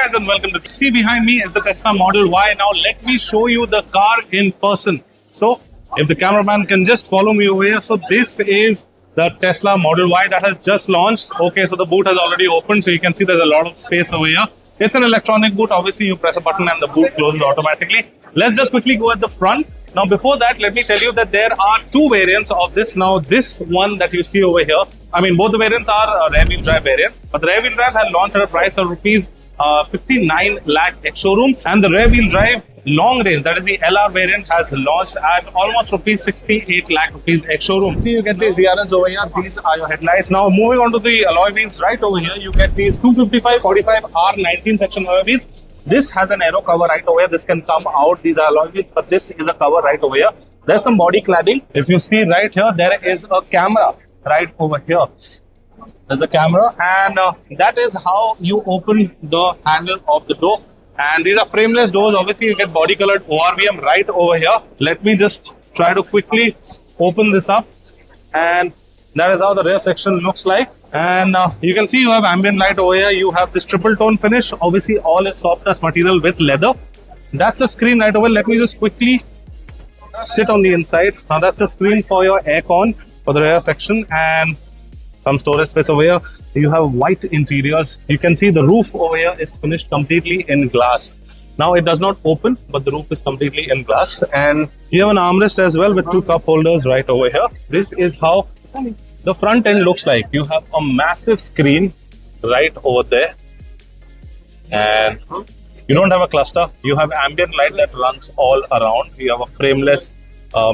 guys and welcome to see behind me is the Tesla Model Y. Now let me show you the car in person. So if the cameraman can just follow me over here. So this is the Tesla Model Y that has just launched. Okay, so the boot has already opened, so you can see there's a lot of space over here. It's an electronic boot. Obviously, you press a button and the boot closes automatically. Let's just quickly go at the front. Now, before that, let me tell you that there are two variants of this. Now, this one that you see over here, I mean, both the variants are rear-wheel drive variants, but the rear-wheel drive has launched at a price of rupees 59 lakh ex-showroom, and the rear-wheel drive long range, that is the LR variant, has launched at almost rupees 68 lakh rupees ex-showroom. See, you get these DRLs over here. These are your headlights. Now, moving on to the alloy wheels, right over here, you get these 255 45 R19 section alloy wheels. This has an aero cover right over here. This can come out. These are alloy wheels, but this is a cover right over here. There's some body cladding. If you see right here, there is a camera right over here. There's a camera, and that is how you open the handle of the door. And these are frameless doors. Obviously, you get body colored ORVM right over here. Let me just try to quickly open this up, and that is how the rear section looks like. And you can see you have ambient light over here. You have this triple tone finish. Obviously, all is soft touch material with leather. That's a screen right over. Let me just quickly sit on the inside. Now that's a screen for your aircon for the rear section, and some storage space over here. You have white interiors. You can see the roof over here is finished completely in glass. Now it does not open, but the roof is completely in glass. And you have an armrest as well with two cup holders right over here. This is how the front end looks like. You have a massive screen right over there. And you don't have a cluster. You have ambient light that runs all around. You have a frameless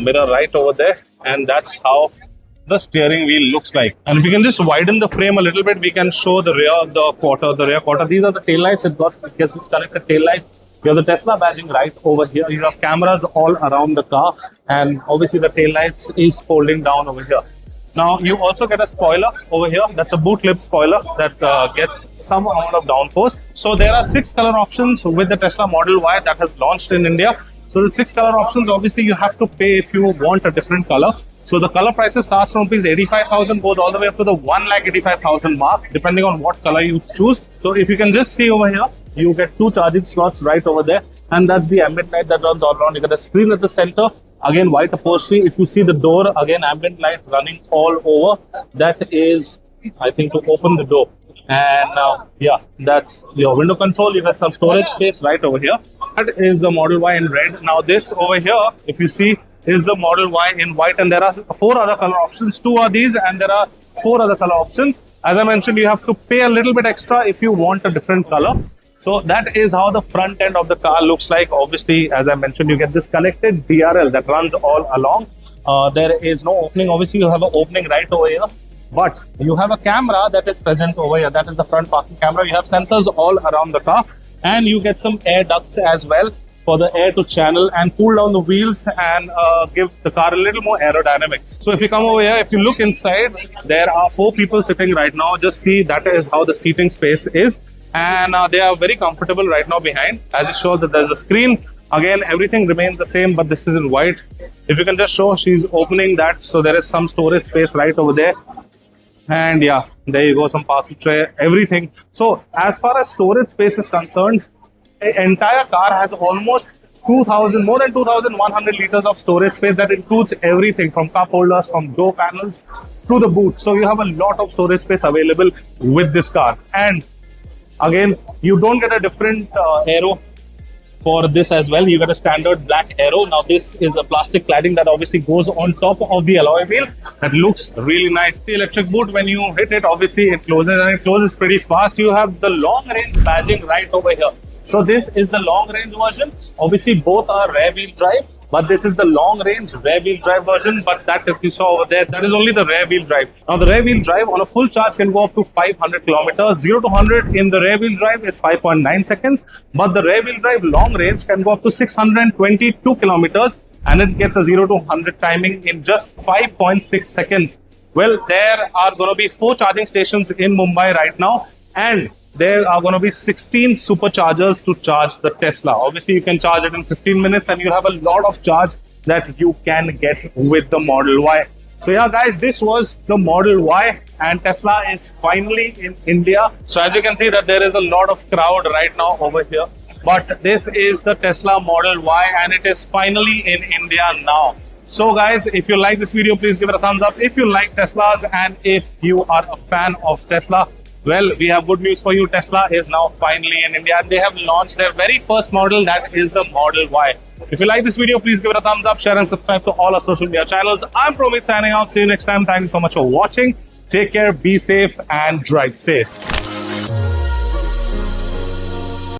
mirror right over there. And that's how the steering wheel looks like. And if you can just widen the frame a little bit, we can show the rear quarter. These are the tail lights. It gets this connected tail light. You have the Tesla badging right over here. You have cameras all around the car, and obviously the tail lights is folding down over here. Now you also get a spoiler over here. That's a boot lip spoiler that gets some amount of downforce. So there are 6 color options with the Tesla Model Y that has launched in India. So the 6 color options, obviously you have to pay if you want a different color. So the color prices starts from rupees 85,000, goes all the way up to the 1,85,000 mark, depending on what color you choose. So if you can just see over here, you get 2 charging slots right over there, and that's the ambient light that runs all around. You get a screen at the center, again white upholstery. If you see the door, again ambient light running all over. That is, I think, to open the door. And yeah, that's your window control. You got some storage space right over here. That is the Model Y in red. Now this over here, if you see, is the Model Y in white, and there are 4 other color options. 2 are these, and there are 4 other color options. As I mentioned, you have to pay a little bit extra if you want a different color. So that is how the front end of the car looks like. Obviously, as I mentioned, you get this connected DRL that runs all along. There is no opening. Obviously, you have an opening right over here, but you have a camera that is present over here. That is the front parking camera. You have sensors all around the car, and you get some air ducts as well for the air to channel and cool down the wheels and give the car a little more aerodynamics. So if you come over here, if you look inside, there are 4 people sitting right now. Just see, that is how the seating space is. And they are very comfortable right now behind. As it shows that there's a screen. Again, everything remains the same, but this is in white. If you can just show, she's opening that. So there is some storage space right over there. And yeah, there you go, some parcel tray, everything. So as far as storage space is concerned, the entire car has almost more than 2,100 liters of storage space. That includes everything from cup holders, from door panels to the boot. So you have a lot of storage space available with this car. And again, you don't get a different aero for this as well. You get a standard black aero. Now this is a plastic cladding that obviously goes on top of the alloy wheel. That looks really nice. The electric boot, when you hit it, obviously it closes, and it closes pretty fast. You have the long range badging right over here. So this is the long range version. Obviously both are rear wheel drive, but this is the long range rear wheel drive version. But that, if you saw over there, that is only the rear wheel drive. Now the rear wheel drive on a full charge can go up to 500 kilometers. 0 to 100 in the rear wheel drive is 5.9 seconds. But the rear wheel drive long range can go up to 622 kilometers, and it gets a 0 to 100 timing in just 5.6 seconds. Well, there are going to be 4 charging stations in Mumbai right now, and there are going to be 16 superchargers to charge the Tesla. Obviously, you can charge it in 15 minutes, and you have a lot of charge that you can get with the Model Y. So yeah, guys, this was the Model Y, and Tesla is finally in India. So as you can see that there is a lot of crowd right now over here. But this is the Tesla Model Y, and it is finally in India now. So guys, if you like this video, please give it a thumbs up. If you like Teslas and if you are a fan of Tesla, well, we have good news for you. Tesla is now finally in India. They have launched their very first model, that is the Model Y. If you like this video, please give it a thumbs up, share and subscribe to all our social media channels. I'm Promit signing out. See you next time. Thank you so much for watching. Take care, be safe and drive safe.